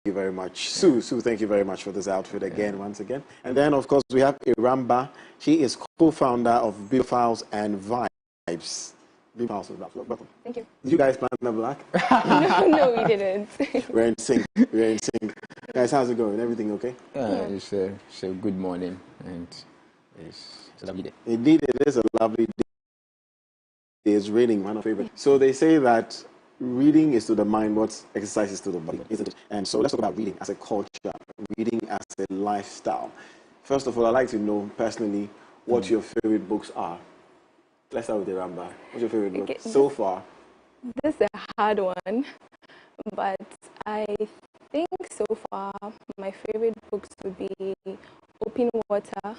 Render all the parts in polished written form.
you very much. Sue, thank you very much for this outfit again, once again. And then, of course, we have Iramba. She is co-founder of Biophiles and Vibes. Biophiles and Vibes. Welcome. Thank you. Did you guys plan the black? No, we didn't. We're in sync. We're in sync. Guys, how's it going? Everything okay? It's a good morning, and it's a lovely day. Indeed, it is a lovely day. It's raining, one of my favorite. So they say that reading is to the mind what exercise is to the body, isn't it? And so let's talk about reading as a culture, reading as a lifestyle. First of all, I'd like to know personally what your favorite books are. Let's start with Iramba. What's your favorite book so far? This is a hard one, but I think so far my favorite books would be Open Water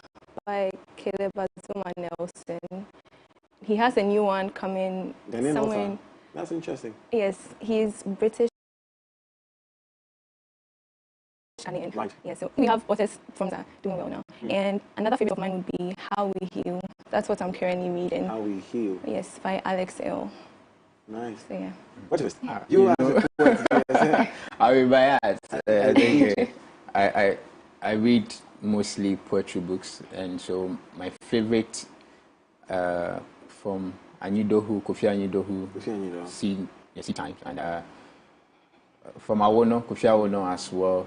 by Caleb Azuma Nelson. He has a new one coming somewhere. That's interesting. Yes, he's British. Right. Yeah, so we have authors from that doing well now. And another favorite of mine would be How We Heal. That's what I'm currently reading. How We Heal. Yes, by Alex L. Nice. So yeah. What is this? You are the poet. I will buy it. I think I read mostly poetry books, and so my favorite from Kofi Anidohu, Sea Times, and from Kofi Awono as well.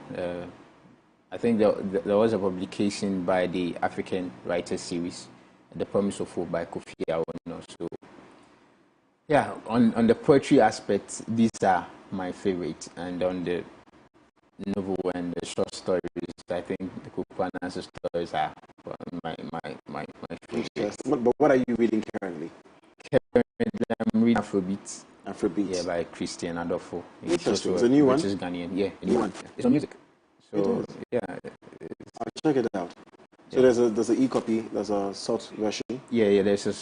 I think there was a publication by the African Writers Series, The Promise of Hope by Kofi Awono. So, yeah, on the poetry aspect, these are my favorite, and on the novel and the short stories, I think the Kupanan's stories are my favorite. But what are you reading currently? I'm reading Afrobeat. Afrobeat. Yeah, by Christian Adolfo. It's a new one? British Ghanaian. Yeah, a new one. It's on music. So, yeah. I'll check it out. So there's an e-copy, there's a short version. Yeah, there's a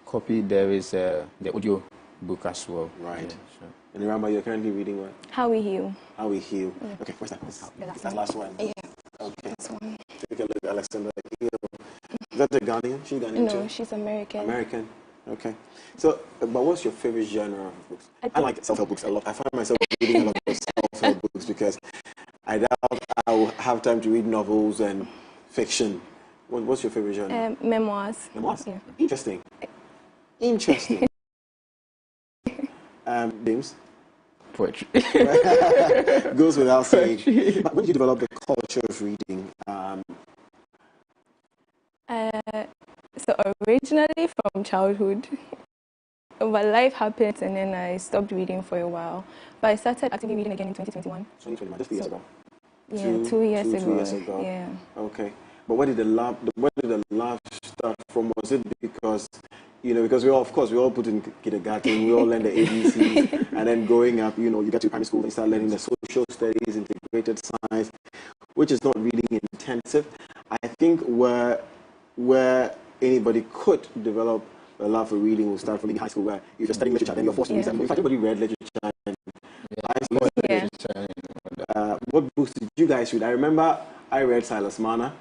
copy. There is the audio book as well. Right. Yeah, sure. And remember, you're currently reading what? How We Heal. How We Heal. Yeah. Okay, what's that? That last one. Yeah. Okay. This one. Take a look at Alexander Hill. Is that the Ghanaian? She's Ghanaian too? No, she's American. American. Okay. So, but what's your favorite genre of books? I like self-help books a lot. I find myself reading a lot of self-help books because I doubt I will have time to read novels and fiction. What's your favorite genre? Memoirs. Memoirs? Yeah. Interesting. Interesting. James? Poetry. Goes without saying. But when did you develop the culture of reading? So originally from childhood, but life happened and then I stopped reading for a while. But I started actively reading again in 2021. 2021, just 2 years ago. Yeah, 2 years ago. 2 years ago. Yeah. Okay. But where did the love start from? Was it because, because we all put in kindergarten, we all learn the ABCs, and then growing up, you get to primary school and start learning the social studies, integrated science, which is not reading intensive. I think where anybody could develop a love for reading will start from in high school, where if you're studying literature, then you're forced to read something. If anybody read literature in high school, what books did you guys read? I remember I read Silas Mana.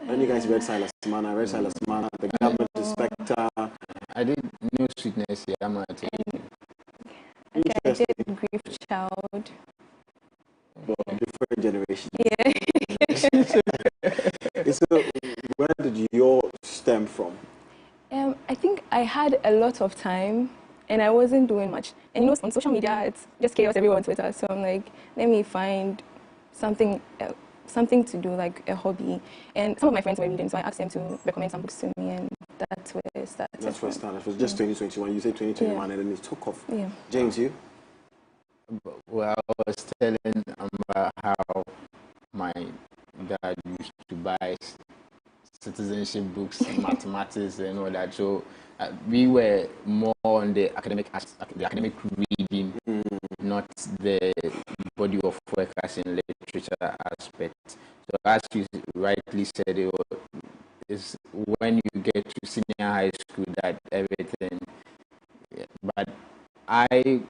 When you guys read Silas Mana, I read Silas Mana, The Government Inspector. I did No Sweetness, yeah, I'm Okay, I did Grief Child. Well, different generations. Yeah. So, where did yours stem from? I think I had a lot of time and I wasn't doing much. And on social media, it's just chaos everywhere on Twitter. So I'm like, let me find something to do, like a hobby. And some of my friends were reading, so I asked them to recommend some books to me, and that's where it started. That's where it started. It was just 2021. You said 2021, and then it took off. Yeah. James, you? Well, I was telling about how my dad used to buy citizenship books, mathematics, and all that. So we were more on the academic reading, not the body of work as in literature aspect. So as you rightly said, it's when you get to senior high school that everything. But I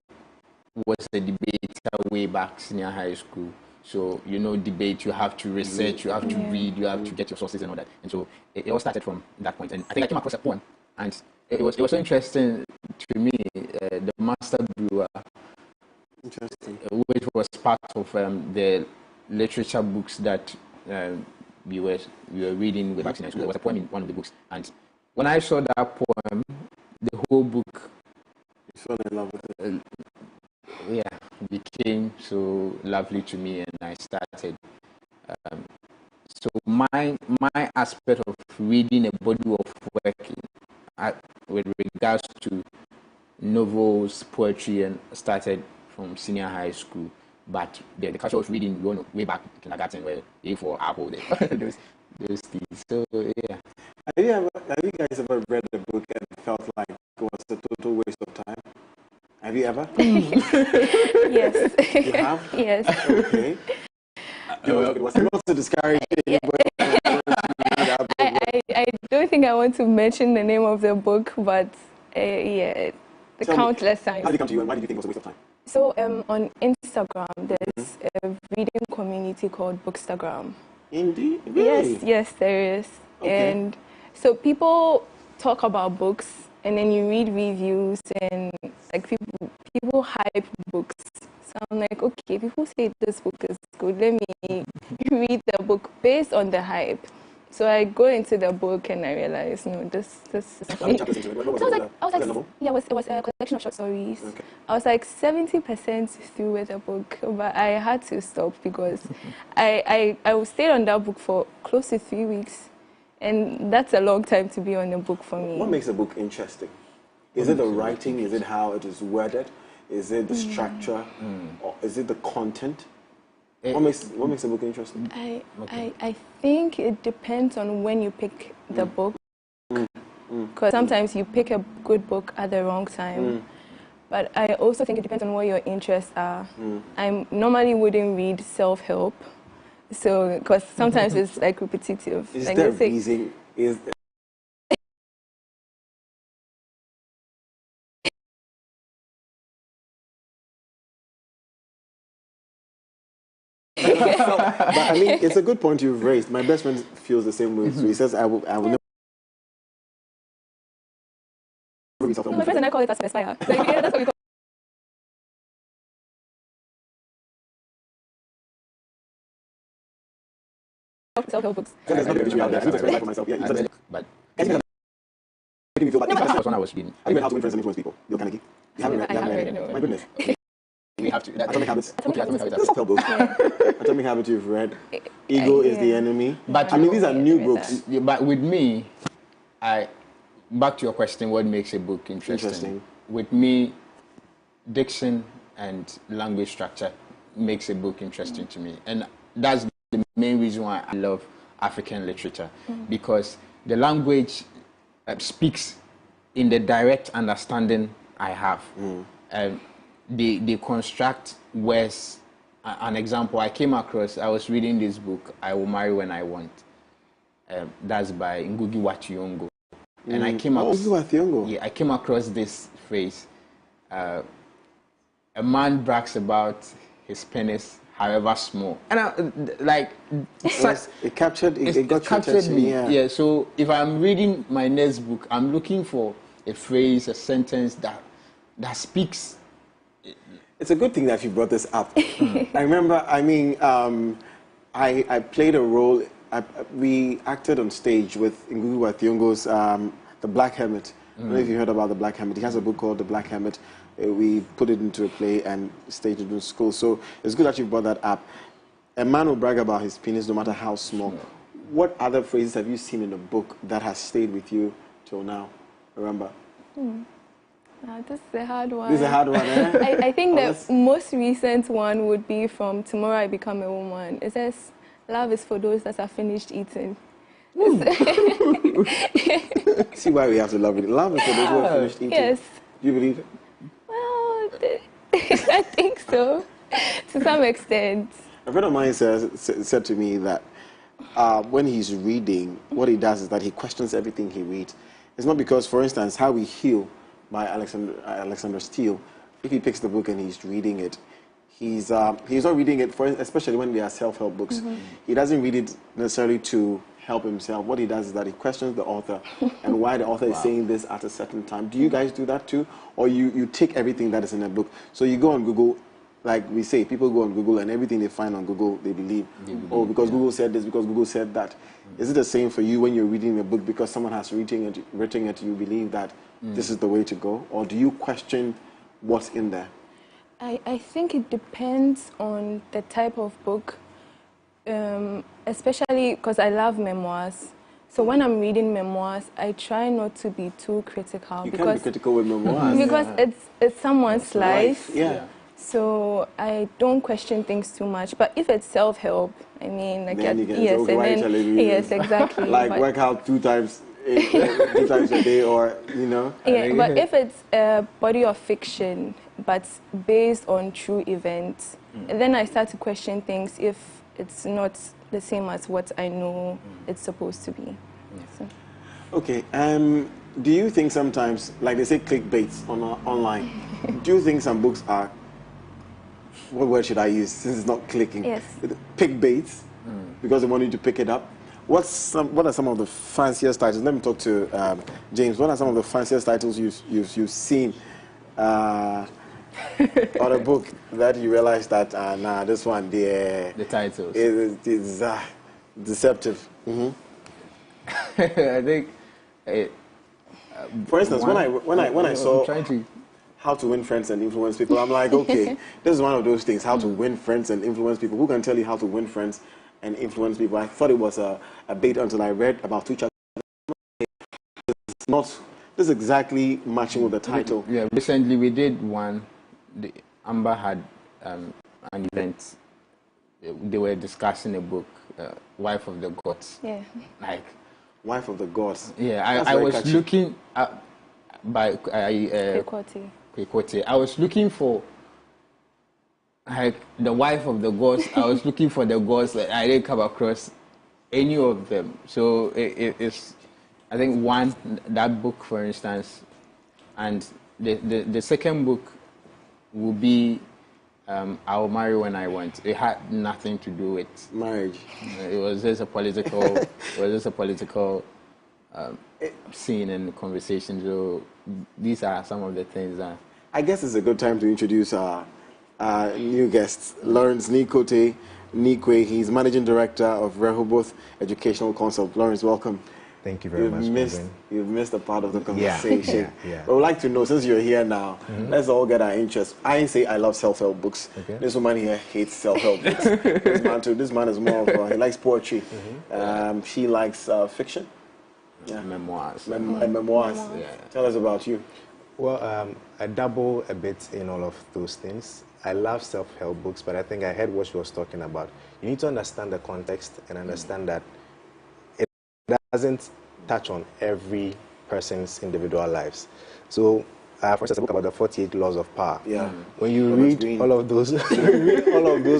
was a debater way back senior high school. So, debate, you have to research, you have to read, you have to get your sources and all that. And so it all started from that point. And I think I came across a poem, and it was so interesting to me, The Master Brewer, interesting, which was part of the literature books that we were reading with vaccine. There was a poem in one of the books, and when I saw that poem, the whole book, You fell in love with it. became so lovely to me, and I started. So my aspect of reading a body of work with regards to novels, poetry, and started from senior high school. But the culture of reading, way back in kindergarten, where A for apple, those things. So yeah. Have you guys ever read a book and felt like it was a total waste of time? Have you ever? Yes. You have? Yes. Okay. Was it not to discourage anybody? I don't think I want to mention the name of the book, but the countless times. How did it come to you, and why did you think it was a waste of time? So on Instagram, there's a reading community called Bookstagram. Indeed? Really? Yes, there is. Okay. And so people talk about books, and then you read reviews, and like people hype books. So I'm like, okay, people say this book is good. Let me read the book based on the hype. So I go into the book and I realize, no, this is. How many chapters into it? What was it a novel? Yeah, it was a collection of short stories. Okay. I was like 70% through with the book, but I had to stop because I stayed on that book for close to 3 weeks, and that's a long time to be on a book for me. What makes a book interesting? Is it the writing? Is it how it is worded? Is it the structure? Or is it the content? What makes a book interesting? I think it depends on when you pick the book. Because sometimes you pick a good book at the wrong time. But I also think it depends on what your interests are. I normally wouldn't read self-help, so because sometimes it's like repetitive. Is like there a reason? But I mean, it's a good point you've raised. My best friend feels the same way. So he says, I will never read self-help. My friends and I call it aspire. Like, yeah, that's what we call self-help books. There's not a dictionary out there. I need to explain life for myself. Yeah, But making me feel like that's when I was reading. have you read How to Influence and Influence People? Dale Carnegie. You haven't read? I haven't read it, no. My goodness. We have to. Atomic Habits. Atomic Habits. Self-help books. Atomic Habits you've read. Ego is the Enemy. But I mean, these are new books. Yeah, but with me, back to your question, what makes a book interesting? With me, diction and language structure makes a book interesting to me, and that's the main reason why I love African literature, because the language speaks in the direct understanding I have. They construct words. An example, I was reading this book, I Will Marry When I Want. That's by Ngugi wa Thiong'o. And I came I came across this phrase. A man brags about his penis, however small. And it captured me. Yeah, so if I'm reading my next book, I'm looking for a phrase, a sentence that speaks. It's a good thing that you brought this up. I remember, I played a role. We acted on stage with Ngugi wa Thiong'o's The Black Hermit. I don't know if you heard about The Black Hermit. He has a book called The Black Hermit. We put it into a play and staged it in school. So it's good that you brought that up. A man will brag about his penis no matter how small. What other phrases have you seen in the book that has stayed with you till now? Remember? This is a hard one. This is a hard one, eh? I think the most recent one would be from Tomorrow I Become a Woman. It says, love is for those that are finished eating. See why we have to love it. Love is for those who are finished eating. Yes. Do you believe it? Well, I think so, to some extent. A friend of mine said to me that when he's reading, what he does is that he questions everything he reads. It's not because, for instance, How We Heal by Alexander Steele, if he picks the book and he's reading it, he's not reading it, especially when they are self-help books. He doesn't read it necessarily to help himself. What he does is that he questions the author and why the author is saying this at a certain time. Do you guys do that too? Or you take everything that is in a book? So you go on Google, like we say, people go on Google and everything they find on Google, they believe. Oh, because Google said this, because Google said that. Is it the same for you when you're reading a book because someone has written it, you believe that this is the way to go? Or do you question what's in there? I think it depends on the type of book, especially because I love memoirs. So when I'm reading memoirs, I try not to be too critical. You can't be critical with memoirs. Because it's someone's life. Yeah. So I don't question things too much. But if it's self-help, I mean, like, then you can yes, say, okay, and then, yes, exactly. Like work out 2 times a day, or, you know. Yeah, but if it's a body of fiction, but based on true events, and then I start to question things if it's not the same as what I know it's supposed to be. So. Okay, do you think sometimes, like they say clickbait online, do you think some books are, what word should I use since it's not clicking? Yes. Pick baits, because they want you to pick it up. What are some of the fanciest titles? Let me talk to James. What are some of the fanciest titles you've seen on a book that you realize that, nah, this one, the titles is deceptive? I think, for instance, when I saw How to Win Friends and Influence People, I'm like, okay, this is one of those things, how to win friends and influence people. Who can tell you how to win friends and influence people? I thought it was a bait until I read about 2 chapters. It's not. This is exactly matching with the title. Yeah, recently we did one. Amber had an event. They were discussing a book, Wife of the Gods. Yeah. Like, Wife of the Gods. Yeah, I was catchy. Looking at by Kwekwete. I was looking for like the Wife of the Gods. I was looking for the gods that I didn't come across any of them. So it's, I think, one, that book, for instance, and the second book will be I'll Marry When I Want. It had nothing to do with marriage. It was just a political. Scene and conversation. So these are some of the things that I guess it's a good time to introduce our new guest, Lawrence Nikwe. He's managing director of Rehoboth Educational Consult. Lawrence, welcome. Thank you very much. You've missed a part of the conversation. Yeah. But we'd like to know, since you're here now, let's all get our interest. I say I love self-help books. Okay. This woman here hates self-help books. This man is more of he likes poetry. She likes fiction. Yeah. Memoirs. Memoirs. Yeah. Tell us about you. Well, I dabble a bit in all of those things. I love self-help books, but I think I heard what she was talking about. You need to understand the context and understand that it doesn't touch on every person's individual lives. So, for instance, a book about the 48 laws of power. Yeah. When you read all of those,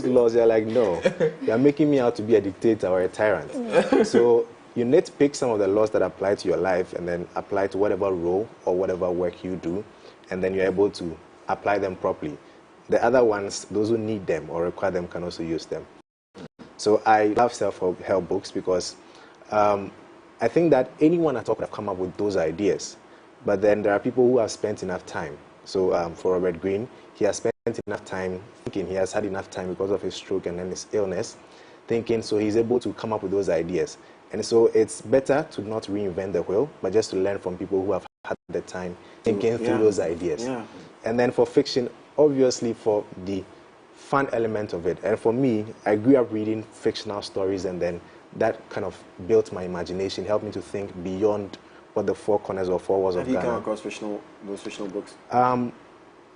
laws, you're like, no, you're making me out to be a dictator or a tyrant. So you need to pick some of the laws that apply to your life and then apply to whatever role or whatever work you do, and then you're able to apply them properly. The other ones, those who need them or require them, can also use them. So I love self-help books because I think that anyone at all could have come up with those ideas, but then there are people who have spent enough time. So for Robert Greene, he has spent enough time thinking. He has had enough time because of his stroke and then his illness, thinking, so he's able to come up with those ideas. And so it's better to not reinvent the wheel, but just to learn from people who have had the time thinking through those ideas. Yeah. And then for fiction, obviously for the fun element of it. And for me, I grew up reading fictional stories, and then that kind of built my imagination, helped me to think beyond what the four corners or four walls of Ghana. Have you come across those fictional books?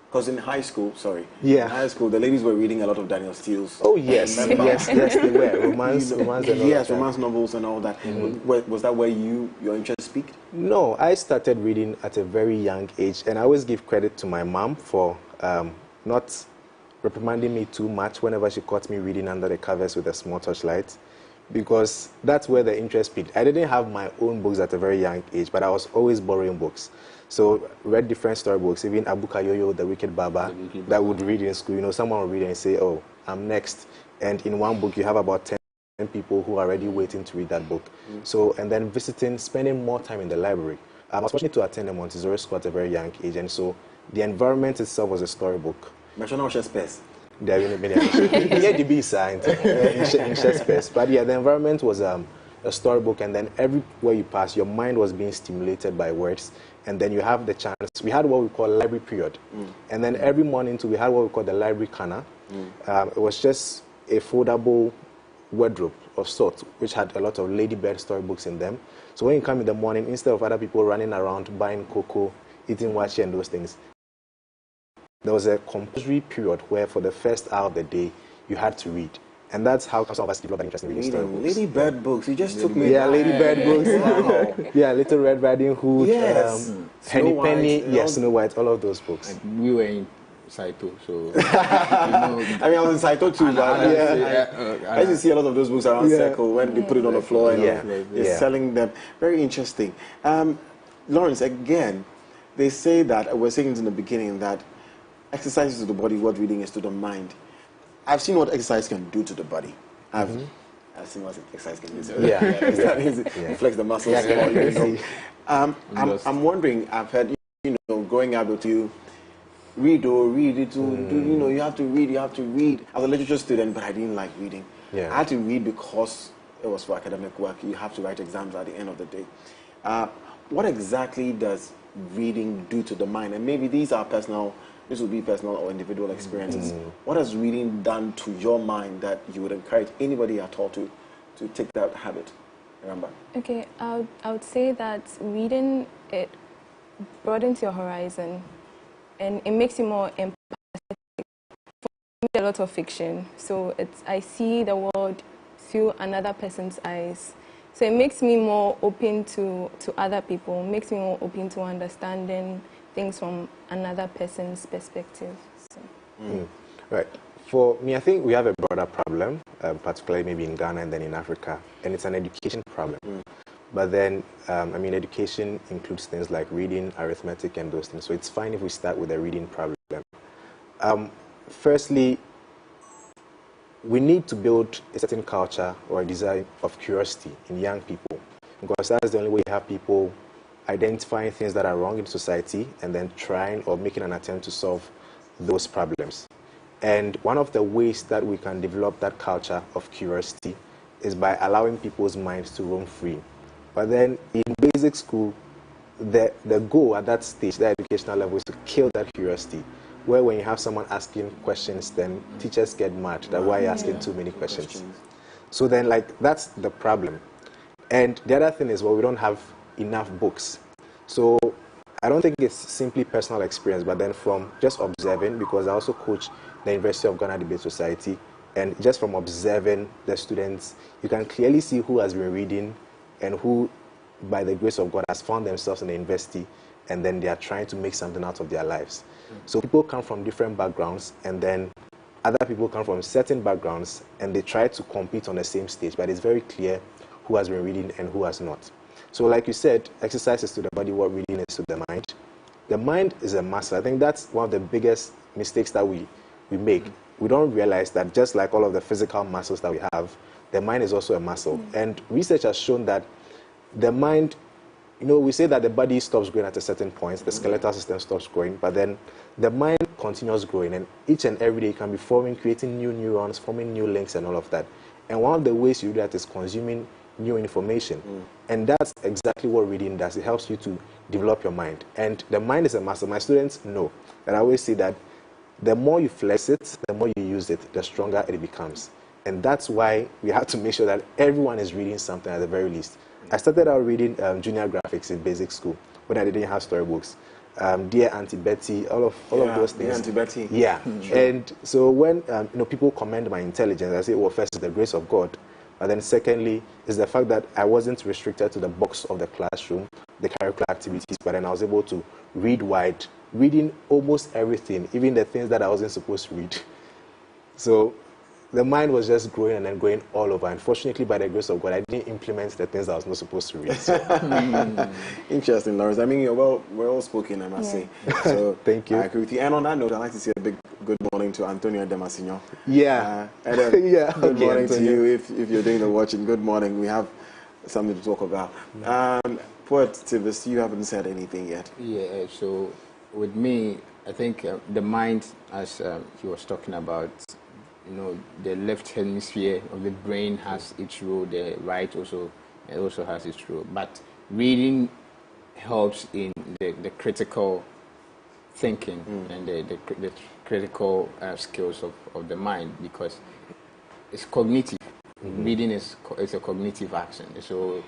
Because in high school, in high school, the ladies were reading a lot of Daniel Steele's. Oh, yes. yes, they were. Romance and all yes, romance novels and all that. Was that where your interest peaked? No, I started reading at a very young age, and I always give credit to my mom for not reprimanding me too much whenever she caught me reading under the covers with a small torchlight, because that's where the interest peaked. I didn't have my own books at a very young age, but I was always borrowing books. So read different storybooks, even Abuka Yoyo, The Wicked Baba, that would read in school. You know, someone would read and say, oh, I'm next. And in one book, you have about 10 people who are already waiting to read that book. So, and then spending more time in the library. I was fortunate to attend a Montessori school at a very young age, and so the environment itself was a storybook. Space. There are many yeah, the B side in Shakespeare's. But yeah, the environment was a storybook, and then everywhere you pass, your mind was being stimulated by words, and then you have the chance. We had what we call library period, and then every morning too, we had what we call the library corner. It was just a foldable wardrobe of sorts, which had a lot of ladybird storybooks in them. So when you come in the morning, instead of other people running around buying cocoa, eating washi and those things, there was a compulsory period where for the first hour of the day, you had to read. And that's how some of us developed an interest in reading storybooks. Ladybird books, you just took me. Yeah, Ladybird books. Wow. Yeah, Little Red Riding Hood, yes. Henny Penny, White, Snow White, all of those books. And we were in Saito, so I mean, I was in Saito too, but I used to see a lot of those books around Circle when they put it on the floor and they're selling them. Very interesting. Lawrence, again, they say that, we're saying it in the beginning, that exercise is to the body what reading is to the mind. I've seen what exercise can do to the body. I've seen what exercise can do to the body. Flex the muscles. I'm wondering, I've heard, growing up with you, read it, you have to read. I was a literature student, but I didn't like reading. I had to read because it was for academic work. You have to write exams at the end of the day. What exactly does reading do to the mind? And maybe this will be personal or individual experiences. What has reading done to your mind that you would encourage anybody at all to take that habit? Remember? Okay, I would say that reading, it broadens your horizon and it makes you more empathetic. For me, a lot of fiction, so I see the world through another person's eyes. So it makes me more open to other people, makes me more open to understanding things from another person's perspective. So. Right. For me, I think we have a broader problem, particularly maybe in Ghana and then in Africa, and it's an education problem. But then, education includes things like reading, arithmetic, and those things. So it's fine if we start with a reading problem. Firstly, we need to build a certain culture or a desire of curiosity in young people, because that's the only way you have people identifying things that are wrong in society and then trying or making an attempt to solve those problems. And one of the ways that we can develop that culture of curiosity is by allowing people's minds to roam free. But then in basic school, the goal at that stage, the educational level, is to kill that curiosity, where when you have someone asking questions, then teachers get mad that why you're asking too many questions. So then, that's the problem. And the other thing is, we don't have enough books. So I don't think it's simply personal experience, but then from just observing, because I also coach the University of Ghana Debate Society, and just from observing the students, you can clearly see who has been reading and who, by the grace of God, has found themselves in the university, and then they are trying to make something out of their lives. So people come from different backgrounds, and then other people come from certain backgrounds, and they try to compete on the same stage, but it's very clear who has been reading and who has not. So like you said, exercise is to the body what reading is to the mind. The mind is a muscle. I think that's one of the biggest mistakes that we make. We don't realize that just like all of the physical muscles that we have, the mind is also a muscle. And research has shown that the mind, we say that the body stops growing at a certain point, the skeletal system stops growing, but then the mind continues growing, and each and every day you can be creating new neurons, forming new links and all of that. And one of the ways you do that is consuming new information. And that's exactly what reading does. It helps you to develop your mind. And the mind is a muscle. My students know that I always say that the more you flex it, the more you use it, the stronger it becomes. And that's why we have to make sure that everyone is reading something at the very least. I started out reading junior graphics in basic school when I didn't have storybooks. Dear Auntie Betty, all of those things. Dear Auntie Betty. Yeah. And so when people commend my intelligence, I say, well, first is the grace of God. But then secondly is the fact that I wasn't restricted to the box of the classroom, the curricular activities, but then I was able to read wide, reading almost everything, even the things that I wasn't supposed to read. So the mind was just growing and then going all over. Unfortunately, by the grace of God, I didn't implement the things I was not supposed to read. So. Interesting, Lawrence. I mean, we're well spoken, I must say. So thank you. I agree with you. And on that note, I'd like to say a big good morning to Antonio Demasino. Yeah. Good morning to you if you're doing the watching. Good morning. We have something to talk about. Poet Tivis, you haven't said anything yet. Yeah, so with me, I think the mind, as he was talking about, the left hemisphere of the brain has its role, the right also has its role. But reading helps in the critical thinking and the critical skills of the mind, because it's cognitive. Reading is a cognitive action. So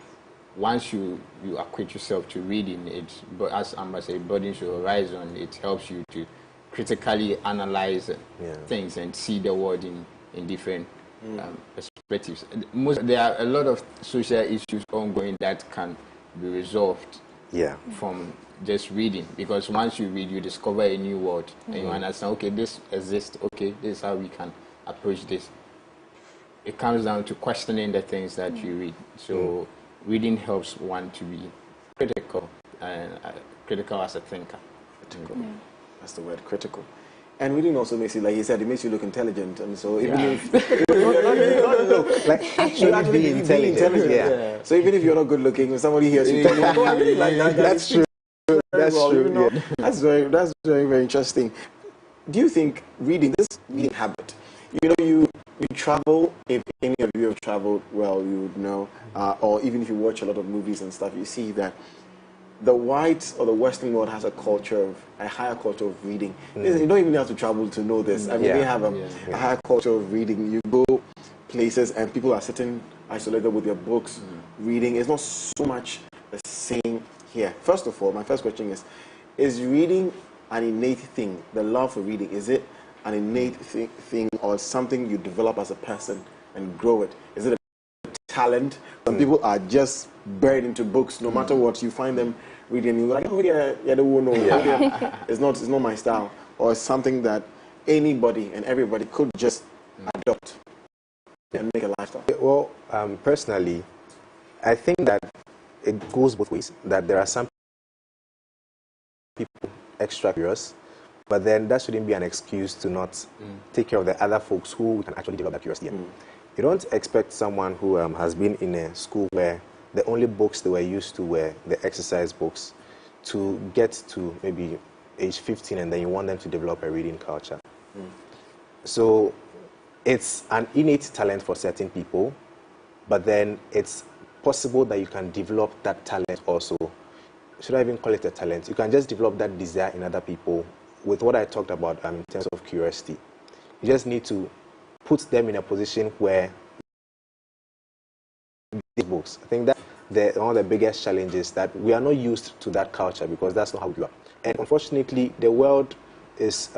once you acquit yourself to reading, but as Amber said, it broadens your horizon. It helps you to critically analyze things and see the world in different perspectives. There are a lot of social issues ongoing that can be resolved from just reading, because once you read, you discover a new world and you understand, okay, this exists, okay, this is how we can approach this. It comes down to questioning the things that you read. So reading helps one to be critical, and critical as a thinker. Critical. That's the word, critical. And reading also makes you, like he said, it makes you look intelligent. And so even if actually being intelligent. So even if you're not good looking, when somebody hears you talking, I really like that. That's true. That's true. That's very, very interesting. Do you think reading habit? You travel. If any of you have traveled, well, you would know. Or even if you watch a lot of movies and stuff, you see that the white or the Western world has a higher culture of reading. You don't even have to travel to know this. I mean, they have a higher culture of reading. You go places and people are sitting isolated with their books, reading. It's not so much the same here. First of all, my first question is reading an innate thing? The love for reading, is it an innate thing or something you develop as a person and grow it? Is it a talent? Some people are just buried into books. No matter what, you find them reading, you're like, oh yeah, they won't know. It's not my style. Or it's something that anybody and everybody could just adopt and make a lifestyle. Well, personally, I think that it goes both ways. That there are some people extra curious, but then that shouldn't be an excuse to not take care of the other folks who can actually develop that curiosity. You don't expect someone who has been in a school where the only books they were used to were the exercise books to get to maybe age 15 and then you want them to develop a reading culture. So it's an innate talent for certain people, but then it's possible that you can develop that talent also. Should I even call it a talent? You can just develop that desire in other people with what I talked about in terms of curiosity. You just need to put them in a position where these books. I think that one of the biggest challenges that we are not used to that culture because that's not how we grew up. And unfortunately, the world is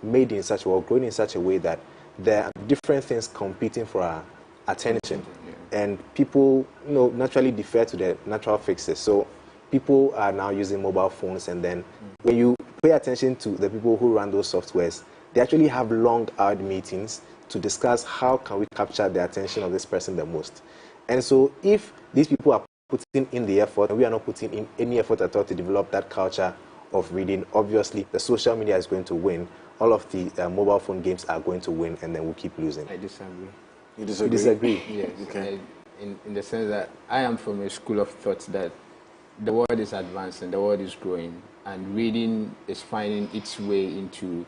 made in such a way, grown in such a way that there are different things competing for our attention. And people, naturally defer to the natural fixes. So people are now using mobile phones, and then when you pay attention to the people who run those softwares, they actually have long-hour meetings to discuss how can we capture the attention of this person the most. And so if these people are putting in the effort, and we are not putting in any effort at all to develop that culture of reading, obviously the social media is going to win. All of the mobile phone games are going to win, and then we'll keep losing. I disagree. You disagree? You disagree? Yes. Okay. In the sense that I am from a school of thought that the world is advancing, the world is growing, and reading is finding its way into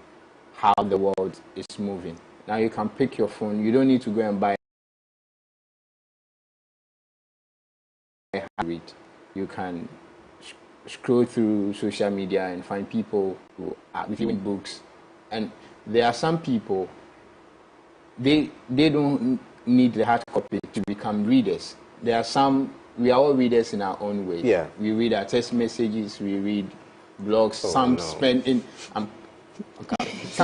how the world is moving. Now you can pick your phone. You don't need to go and buy a read. You can scroll through social media and find people who are reviewing books. And there are some people, they don't need the hard copy to become readers. There are some, we are all readers in our own way. Yeah. We read our text messages, we read blogs. Some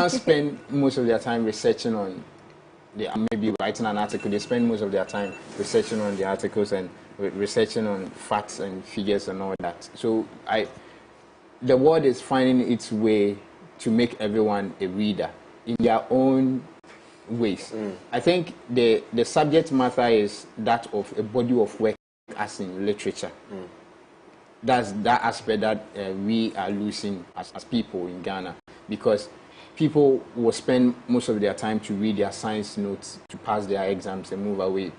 spend most of their time researching on, maybe writing an article. They spend most of their time researching on the articles and researching on facts and figures and all that. So the world is finding its way to make everyone a reader in their own ways. I think the subject matter is that of a body of work, as in literature. That's that aspect that we are losing as people in Ghana, because people will spend most of their time to read their science notes to pass their exams and move away,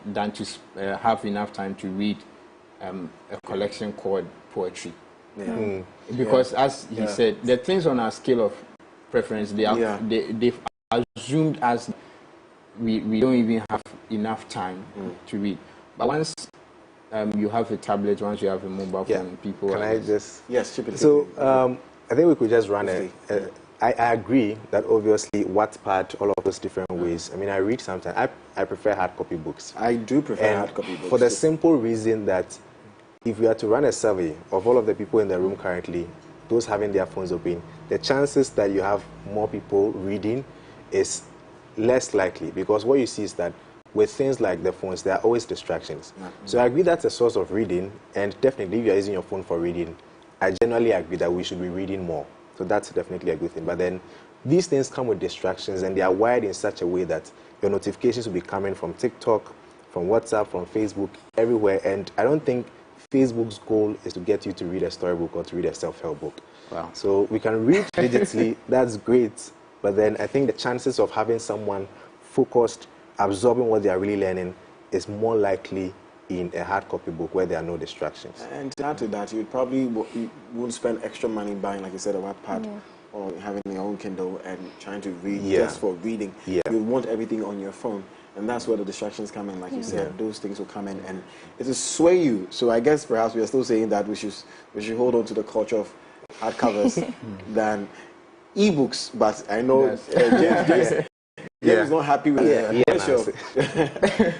than to have enough time to read a collection called poetry. Because as he said, the things on our scale of preference, they've assumed as we don't even have enough time to read. But once you have a tablet, once you have a mobile phone, people Can I just... Yes, chip it. So I think we could just run I agree that obviously Wattpad, all of those different ways. I mean, I read sometimes. I prefer hard copy books. I do prefer hard copy books. For the simple reason that if we are to run a survey of all of the people in the room currently, those having their phones open, the chances that you have more people reading is less likely, because what you see is that with things like the phones, there are always distractions. So I agree that's a source of reading, and definitely if you're using your phone for reading, I generally agree that we should be reading more. So that's definitely a good thing. But then these things come with distractions, and they are wired in such a way that your notifications will be coming from TikTok, from WhatsApp, from Facebook, everywhere. And I don't think Facebook's goal is to get you to read a storybook or to read a self-help book. Wow. So we can read digitally, that's great. But then I think the chances of having someone focused, absorbing what they are really learning is more likely in a hard copy book where there are no distractions. And to add to that, you probably won't spend extra money buying, like you said, a Wattpad or having your own Kindle and trying to read just for reading. You want everything on your phone. And that's where the distractions come in, like you said. Those things will come in, and it will sway you. So I guess perhaps we are still saying that we should hold on to the culture of hardcovers than ebooks. But I know James is not happy with it.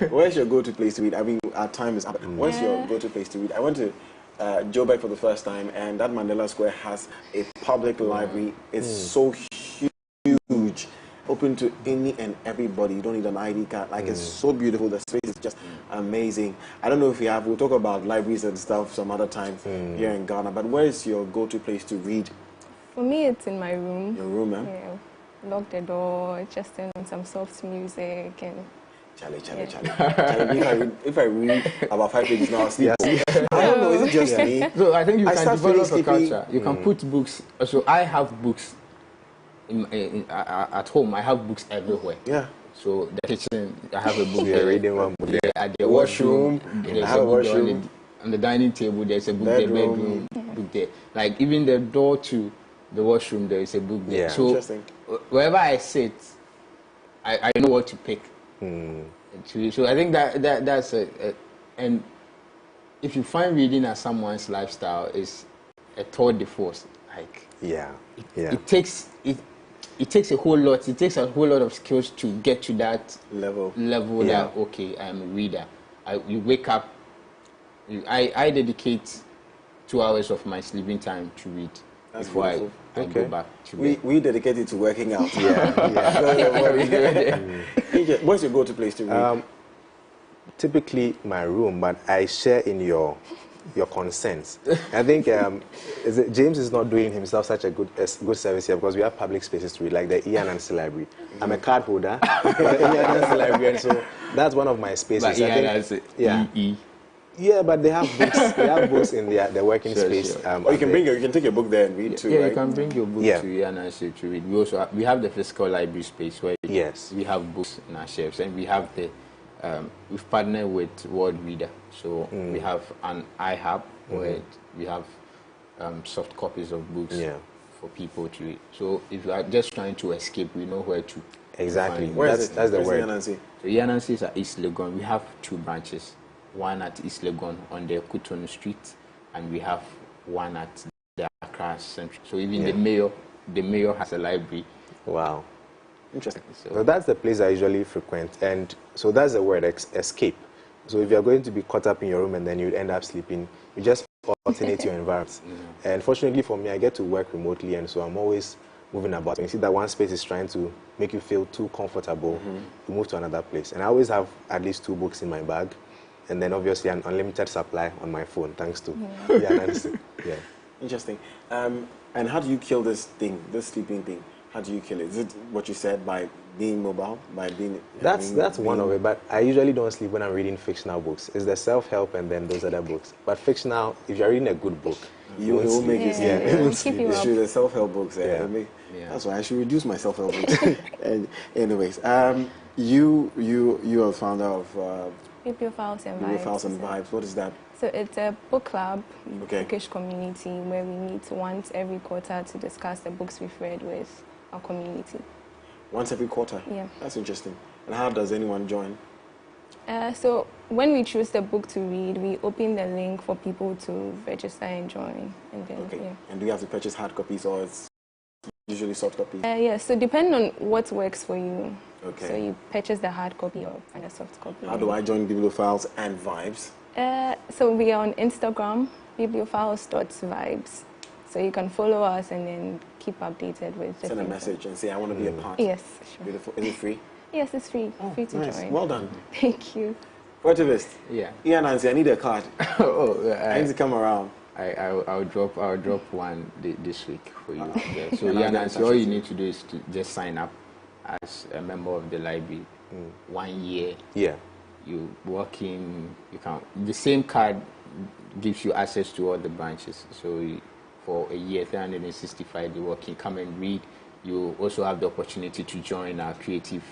Where's your go-to place to read? I mean, our time is up. Where's your go-to place to read? I went to Joburg for the first time, and that Mandela Square has a public library. It's so huge. Open to any and everybody. You don't need an ID card. Like, it's so beautiful. The space is just amazing. I don't know if we'll talk about libraries and stuff some other time here in Ghana, but where is your go-to place to read? For me, it's in my room. Your room, eh? Yeah. Lock the door, just turn on some soft music and... Charlie. If I read about 5 pages now, I'll sleep. I don't know, is it just me? So I think you can develop a culture. You can put books. So I have books at home. I have books everywhere. Yeah. So the kitchen, I have a book. Reading one book. At the washroom, there's a book there. On the dining table, there's a book there. Bedroom, book there. Like even the door to the washroom, there is a book there. So wherever I sit, I know what to pick. So I think that's and if you find reading as someone's lifestyle is a tour de force, like it takes a whole lot. It takes a whole lot of skills to get to that level. That okay, I'm a reader. You wake up. I dedicate 2 hours of my sleeping time to read. That's before I go back to bed. We dedicate it to working out. What's your go-to place to read? Typically my room, but I share in your concerns. I think James is not doing himself such a good service here, because we have public spaces to read, like the Ian Nancy Library. I'm a card holder, but the Ian Nancy Library, and so that's one of my spaces. But Ian Nancy, Yeah, but they have books. They have books in their working space. Or you can take your book there and read too. Yeah, right? You can bring your book to Ian Nancy to read. We have the physical library space where we have books in our shelves, and we have we've partnered with World Reader, so we have an iHub where we have soft copies of books for people to read. So if you are just trying to escape, we know where to. Exactly. That's the word. So Ian Nancy is at East Legon. We have 2 branches. One at East Legon on the Kutonu Street, and we have one at the Accra Central. So even the mayor has a library. Wow. Interesting. So that's the place I usually frequent, and so that's the word, escape. So if you're going to be caught up in your room and then you'd end up sleeping, you just alternate your environments. And fortunately for me, I get to work remotely, and so I'm always moving about. When you see that one space is trying to make you feel too comfortable, you move to another place. And I always have at least 2 books in my bag. And then obviously an unlimited supply on my phone, thanks to Interesting. And how do you kill this sleeping thing? How do you kill it? Is it what you said, by being mobile, by being? That's one of it. But I usually don't sleep when I'm reading fictional books. It's the self-help and then those other books. But fictional, if you're reading a good book, you will make it sleep. It's true. The self-help books. That's why I should reduce my self-help books. And anyways, you are the founder of Bibliophiles and Vibes. Bibliophiles and Vibes. What is that? So it's a book club, Okay. bookish community where we meet once every quarter to discuss the books we've read with our community. Once every quarter? Yeah. That's interesting. And how does anyone join? So when we choose the book to read, we open the link for people to register and join. And then, Okay. yeah. And do you have to purchase hard copies or it's usually soft copies? Yeah, so depending on what works for you. Okay. So you purchase the hard copy or find a soft copy. How do I join Bibliophiles and Vibes? So we are on Instagram, bibliophiles.vibes. So you can follow us and then keep updated with the Send a things. message and say, I want to be a part. Yes, sure. Beautiful. Is it free? Yes, it's free. Free to Nice. join. Well done. Thank you. Portivist. Yeah. Yeah, Nancy, I need a card. I need to come around. I'll drop one this week for you. Yeah. So And yeah, I'll get in Nancy, touch all with you you. need to do is to just sign up as a member of the library. 1 year. Yeah. You walk in. You can. The same card gives you access to all the branches. So for a year, 365, you walk in, come and read. You also have the opportunity to join our creative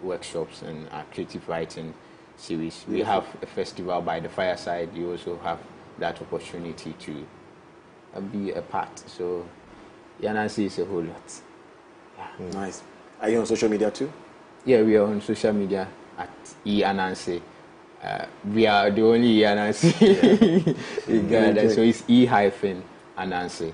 workshops and our creative writing series. We have a festival by the fireside. You also have that opportunity to be a part. So, Yanansi is a whole lot. Yeah. Nice. Are you on social media too? Yeah, we are on social media at E-Anansi. We are the only E-Anansi in Ghana, so it's E-Anansi.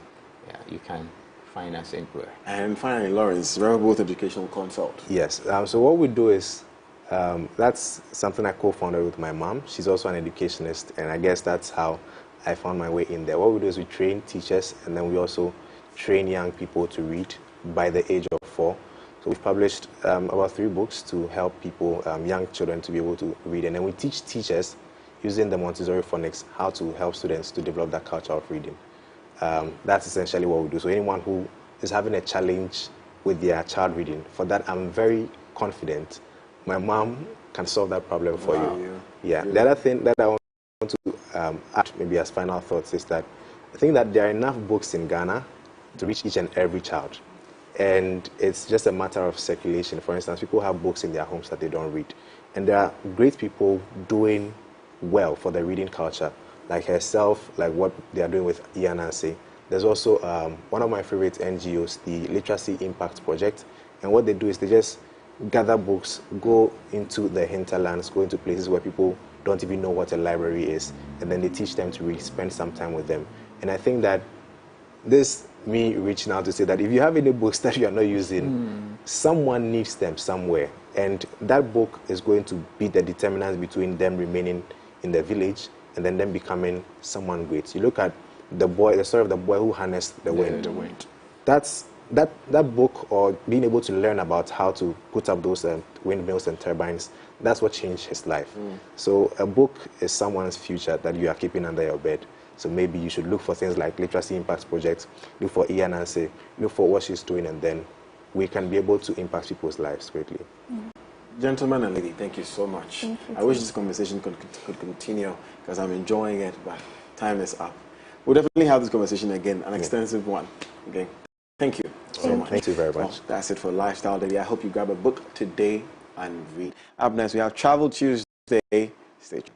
Yeah, you can find us anywhere. And finally, Lawrence, Rehoboth Educational Consult. Yes. So what we do is, that's something I co-founded with my mom. She's also an educationist, and I guess that's how I found my way in there. What we do is we train teachers, and then we also train young people to read by the age of 4. So we've published about 3 books to help people, young children, to be able to read. And then we teach teachers, using the Montessori phonics, how to help students to develop that culture of reading. That's essentially what we do. So anyone who is having a challenge with their child reading, for that I'm very confident my mom can solve that problem for you. Yeah. The other thing that I want to add, maybe as final thoughts, is that I think that there are enough books in Ghana to reach each and every child. And it's just a matter of circulation. For instance, people have books in their homes that they don't read. And there are great people doing well for the reading culture, like herself, like what they are doing with Ianansi. There's also one of my favorite NGOs, the Literacy Impact Project. And what they do is they just gather books, go into the hinterlands, go into places where people don't even know what a library is, and then they teach them to read, spend some time with them. And I think that this, me reaching out to say that if you have any books that you are not using, someone needs them somewhere. And that book is going to be the determinant between them remaining in the village and then them becoming someone great. You look at the story of the boy who harnessed the wind. That's that book, or being able to learn about how to put up those windmills and turbines, that's what changed his life. So a book is someone's future that you are keeping under your bed. So maybe you should look for things like Literacy Impact Project, look for Ianansi, look for what she's doing, and then we can be able to impact people's lives greatly. Gentlemen and lady, thank you so much. I wish this conversation could continue because I'm enjoying it, but time is up. We'll definitely have this conversation again, an extensive one. Okay. Thank you so much. Thank you very much. Well, that's it for Lifestyle Daily. I hope you grab a book today and read. Up next, we have Travel Tuesday. Stay tuned.